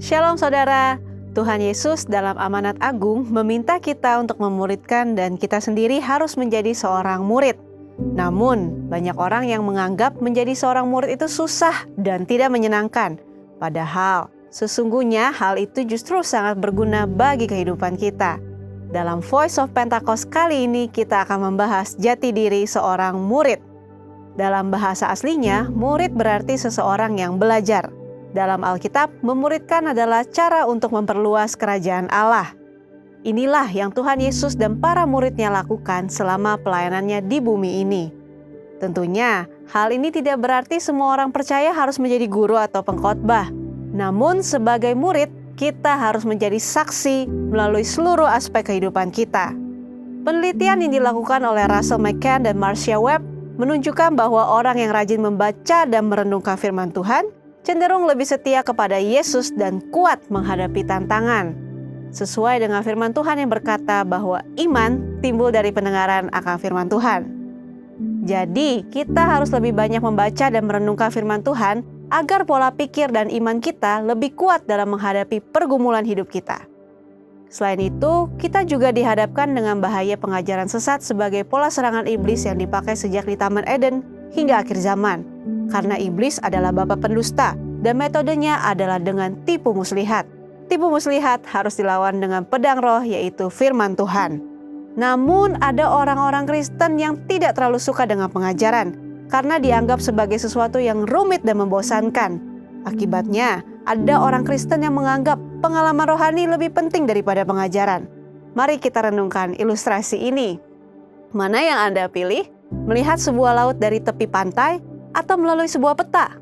Shalom saudara, Tuhan Yesus dalam amanat agung meminta kita untuk memuridkan dan kita sendiri harus menjadi seorang murid. Namun, banyak orang yang menganggap menjadi seorang murid itu susah dan tidak menyenangkan. Padahal, sesungguhnya hal itu justru sangat berguna bagi kehidupan kita. Dalam Voice of Pentecost kali ini kita akan membahas jati diri seorang murid. Dalam bahasa aslinya, murid berarti seseorang yang belajar. Dalam Alkitab, memuridkan adalah cara untuk memperluas kerajaan Allah. Inilah yang Tuhan Yesus dan para muridnya lakukan selama pelayanannya di bumi ini. Tentunya, hal ini tidak berarti semua orang percaya harus menjadi guru atau pengkhotbah. Namun, sebagai murid, kita harus menjadi saksi melalui seluruh aspek kehidupan kita. Penelitian yang dilakukan oleh Russell McCann dan Marcia Webb menunjukkan bahwa orang yang rajin membaca dan merenungkan firman Tuhan cenderung lebih setia kepada Yesus dan kuat menghadapi tantangan. Sesuai dengan firman Tuhan yang berkata bahwa iman timbul dari pendengaran akan firman Tuhan. Jadi, kita harus lebih banyak membaca dan merenungkan firman Tuhan agar pola pikir dan iman kita lebih kuat dalam menghadapi pergumulan hidup kita. Selain itu, kita juga dihadapkan dengan bahaya pengajaran sesat sebagai pola serangan iblis yang dipakai sejak di Taman Eden hingga akhir zaman. Karena iblis adalah bapa pendusta dan metodenya adalah dengan tipu muslihat. Tipu muslihat harus dilawan dengan pedang roh yaitu firman Tuhan. Namun ada orang-orang Kristen yang tidak terlalu suka dengan pengajaran karena dianggap sebagai sesuatu yang rumit dan membosankan. Akibatnya ada orang Kristen yang menganggap pengalaman rohani lebih penting daripada pengajaran. Mari kita renungkan ilustrasi ini. Mana yang Anda pilih? Melihat sebuah laut dari tepi pantai atau melalui sebuah peta?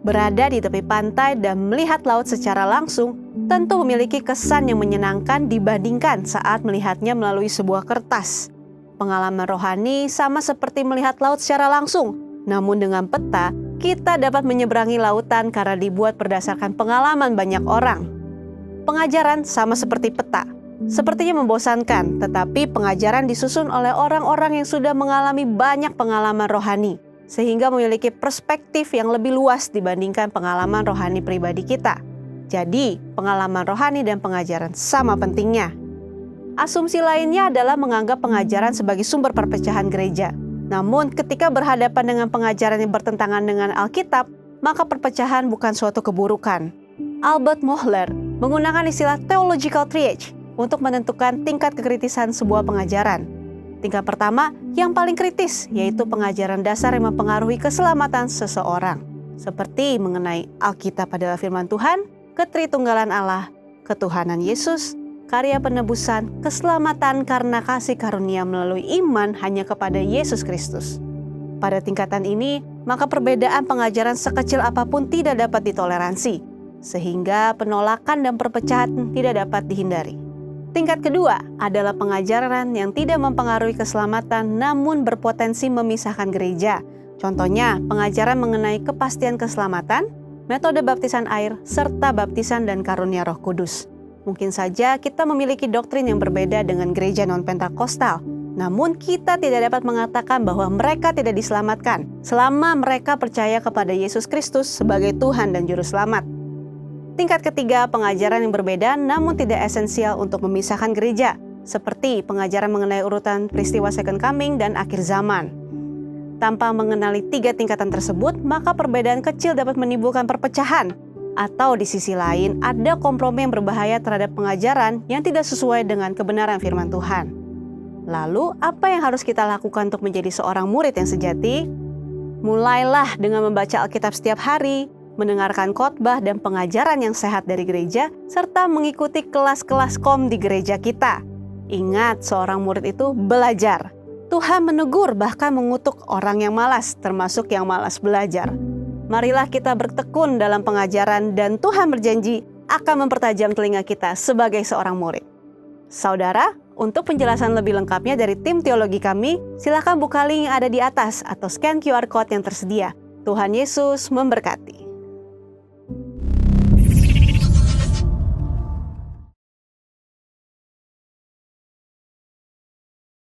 Berada di tepi pantai dan melihat laut secara langsung tentu memiliki kesan yang menyenangkan dibandingkan saat melihatnya melalui sebuah kertas. Pengalaman rohani sama seperti melihat laut secara langsung, namun dengan peta kita dapat menyeberangi lautan karena dibuat berdasarkan pengalaman banyak orang. Pengajaran sama seperti peta, sepertinya membosankan, tetapi pengajaran disusun oleh orang-orang yang sudah mengalami banyak pengalaman rohani, sehingga memiliki perspektif yang lebih luas dibandingkan pengalaman rohani pribadi kita. Jadi, pengalaman rohani dan pengajaran sama pentingnya. Asumsi lainnya adalah menganggap pengajaran sebagai sumber perpecahan gereja. Namun, ketika berhadapan dengan pengajaran yang bertentangan dengan Alkitab, maka perpecahan bukan suatu keburukan. Albert Mohler menggunakan istilah theological triage untuk menentukan tingkat kekritisan sebuah pengajaran. Tingkat pertama, yang paling kritis, yaitu pengajaran dasar yang mempengaruhi keselamatan seseorang. Seperti mengenai Alkitab adalah firman Tuhan, ketritunggalan Allah, ketuhanan Yesus, karya penebusan, keselamatan karena kasih karunia melalui iman hanya kepada Yesus Kristus. Pada tingkatan ini, maka perbedaan pengajaran sekecil apapun tidak dapat ditoleransi, sehingga penolakan dan perpecahan tidak dapat dihindari. Tingkat kedua adalah pengajaran yang tidak mempengaruhi keselamatan namun berpotensi memisahkan gereja. Contohnya, pengajaran mengenai kepastian keselamatan, metode baptisan air, serta baptisan dan karunia Roh Kudus. Mungkin saja kita memiliki doktrin yang berbeda dengan gereja non-Pentakostal, namun kita tidak dapat mengatakan bahwa mereka tidak diselamatkan selama mereka percaya kepada Yesus Kristus sebagai Tuhan dan Juru Selamat. Tingkat ketiga, pengajaran yang berbeda namun tidak esensial untuk memisahkan gereja, seperti pengajaran mengenai urutan peristiwa Second Coming dan akhir zaman. Tanpa mengenali tiga tingkatan tersebut, maka perbedaan kecil dapat menimbulkan perpecahan, atau di sisi lain ada kompromi yang berbahaya terhadap pengajaran yang tidak sesuai dengan kebenaran firman Tuhan. Lalu, apa yang harus kita lakukan untuk menjadi seorang murid yang sejati? Mulailah dengan membaca Alkitab setiap hari, mendengarkan khotbah dan pengajaran yang sehat dari gereja, serta mengikuti kelas-kelas kom di gereja kita. Ingat, seorang murid itu belajar. Tuhan menegur bahkan mengutuk orang yang malas, termasuk yang malas belajar. Marilah kita bertekun dalam pengajaran dan Tuhan berjanji akan mempertajam telinga kita sebagai seorang murid. Saudara, untuk penjelasan lebih lengkapnya dari tim teologi kami, silakan buka link yang ada di atas atau scan QR Code yang tersedia. Tuhan Yesus memberkati.